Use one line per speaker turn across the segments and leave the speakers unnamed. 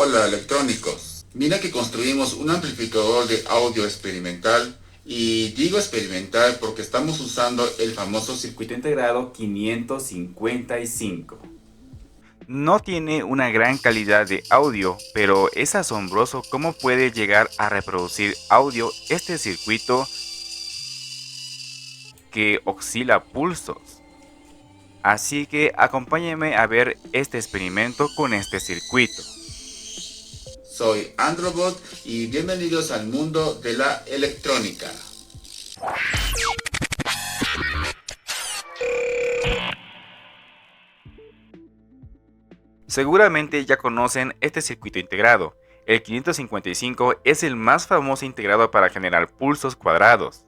Hola electrónicos. Mira que construimos un amplificador de audio experimental y digo experimental porque estamos usando el famoso circuito integrado 555. No tiene una gran calidad de audio, pero es asombroso cómo puede llegar a reproducir audio este circuito que oscila pulsos. Así que acompáñenme a ver este experimento con este circuito. Soy Androbot y bienvenidos al mundo de la electrónica. Seguramente ya conocen este circuito integrado. El 555 es el más famoso integrado para generar pulsos cuadrados,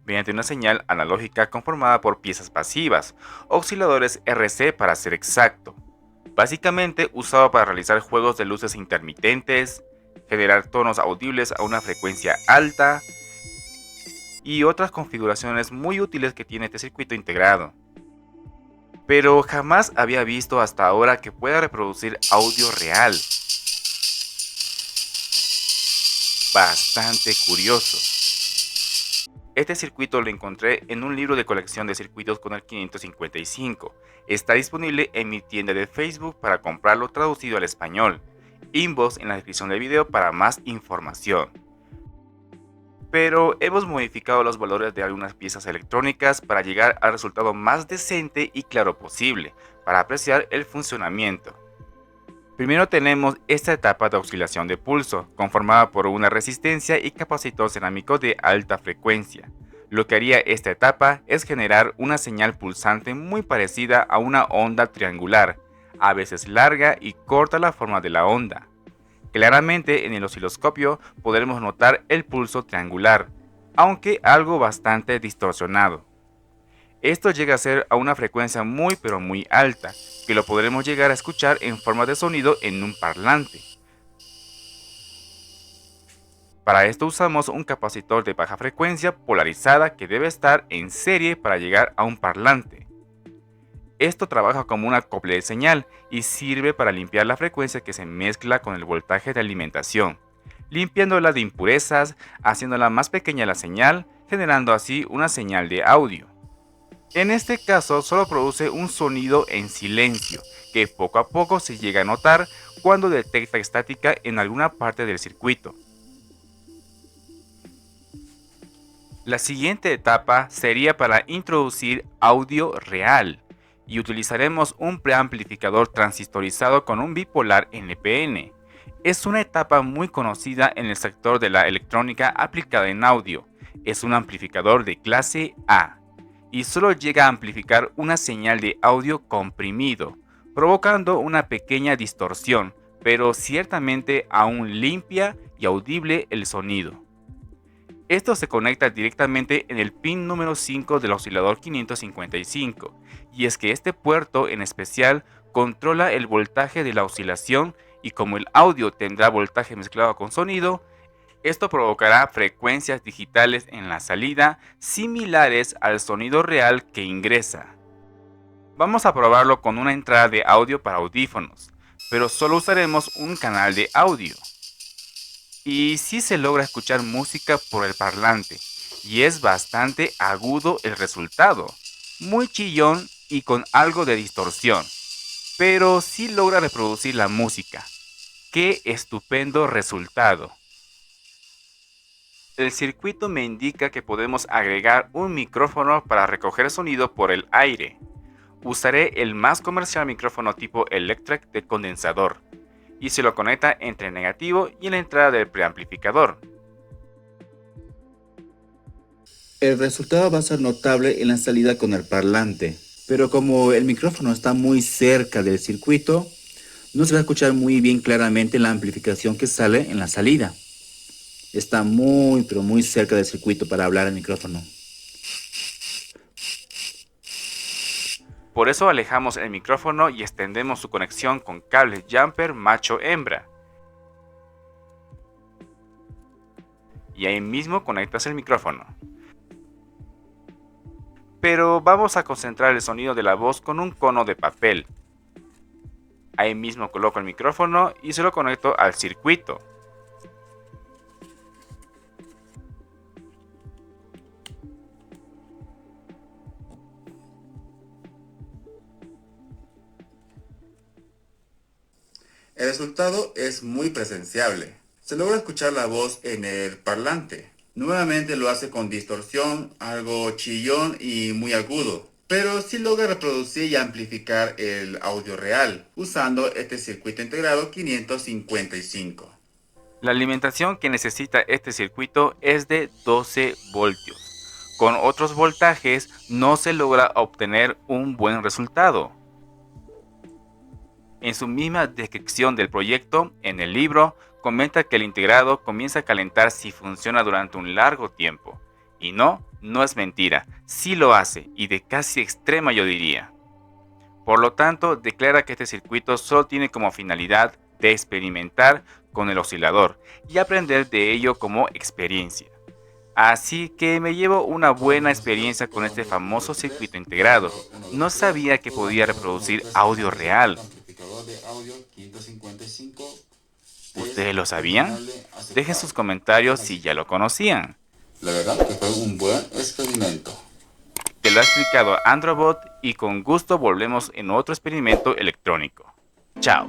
mediante una señal analógica conformada por piezas pasivas, osciladores RC para ser exacto. Básicamente usado para realizar juegos de luces intermitentes, generar tonos audibles a una frecuencia alta y otras configuraciones muy útiles que tiene este circuito integrado. Pero jamás había visto hasta ahora que pueda reproducir audio real. Bastante curioso. Este circuito lo encontré en un libro de colección de circuitos con el 555. Está disponible en mi tienda de Facebook para comprarlo traducido al español. Inbox en la descripción del video para más información. Pero hemos modificado los valores de algunas piezas electrónicas para llegar al resultado más decente y claro posible, para apreciar el funcionamiento. Primero tenemos esta etapa de oscilación de pulso, conformada por una resistencia y capacitor cerámico de alta frecuencia. Lo que haría esta etapa es generar una señal pulsante muy parecida a una onda triangular, a veces larga y corta la forma de la onda. Claramente en el osciloscopio podremos notar el pulso triangular, aunque algo bastante distorsionado. Esto llega a ser a una frecuencia muy pero muy alta, que lo podremos llegar a escuchar en forma de sonido en un parlante. Para esto usamos un capacitor de baja frecuencia polarizada que debe estar en serie para llegar a un parlante. Esto trabaja como un acople de señal y sirve para limpiar la frecuencia que se mezcla con el voltaje de alimentación, limpiándola de impurezas, haciéndola más pequeña la señal, generando así una señal de audio. En este caso solo produce un sonido en silencio, que poco a poco se llega a notar cuando detecta estática en alguna parte del circuito. La siguiente etapa sería para introducir audio real, y utilizaremos un preamplificador transistorizado con un bipolar NPN. Es una etapa muy conocida en el sector de la electrónica aplicada en audio. Es un amplificador de clase A y solo llega a amplificar una señal de audio comprimido, provocando una pequeña distorsión, pero ciertamente aún limpia y audible el sonido. Esto se conecta directamente en el pin número 5 del oscilador 555, y es que este puerto en especial controla el voltaje de la oscilación, y como el audio tendrá voltaje mezclado con sonido, esto provocará frecuencias digitales en la salida similares al sonido real que ingresa. Vamos a probarlo con una entrada de audio para audífonos, pero solo usaremos un canal de audio. Y sí se logra escuchar música por el parlante, y es bastante agudo el resultado, muy chillón y con algo de distorsión, pero sí logra reproducir la música. ¡Qué estupendo resultado! El circuito me indica que podemos agregar un micrófono para recoger sonido por el aire. Usaré el más comercial micrófono tipo Electret de condensador, y se lo conecta entre el negativo y la entrada del preamplificador.
El resultado va a ser notable en la salida con el parlante, pero como el micrófono está muy cerca del circuito, no se va a escuchar muy bien claramente la amplificación que sale en la salida. Está muy pero muy cerca del circuito para hablar el micrófono.
Por eso alejamos el micrófono y extendemos su conexión con cables jumper macho-hembra. Y ahí mismo conectas el micrófono. Pero vamos a concentrar el sonido de la voz con un cono de papel. Ahí mismo coloco el micrófono y se lo conecto al circuito.
El resultado es muy presenciable. Se logra escuchar la voz en el parlante. Nuevamente lo hace con distorsión, algo chillón y muy agudo. Pero sí logra reproducir y amplificar el audio real, usando este circuito integrado 555.
La alimentación que necesita este circuito es de 12 voltios. Con otros voltajes no se logra obtener un buen resultado. En su misma descripción del proyecto, en el libro, comenta que el integrado comienza a calentar si funciona durante un largo tiempo. Y no es mentira, sí lo hace, y de casi extrema yo diría. Por lo tanto, declara que este circuito solo tiene como finalidad de experimentar con el oscilador y aprender de ello como experiencia. Así que me llevo una buena experiencia con este famoso circuito integrado. No sabía que podía reproducir audio real. ¿Ustedes lo sabían? Dejen sus comentarios si ya lo conocían.
La verdad que fue un buen experimento.
Te lo ha explicado Androbot y con gusto volvemos en otro experimento electrónico. Chao.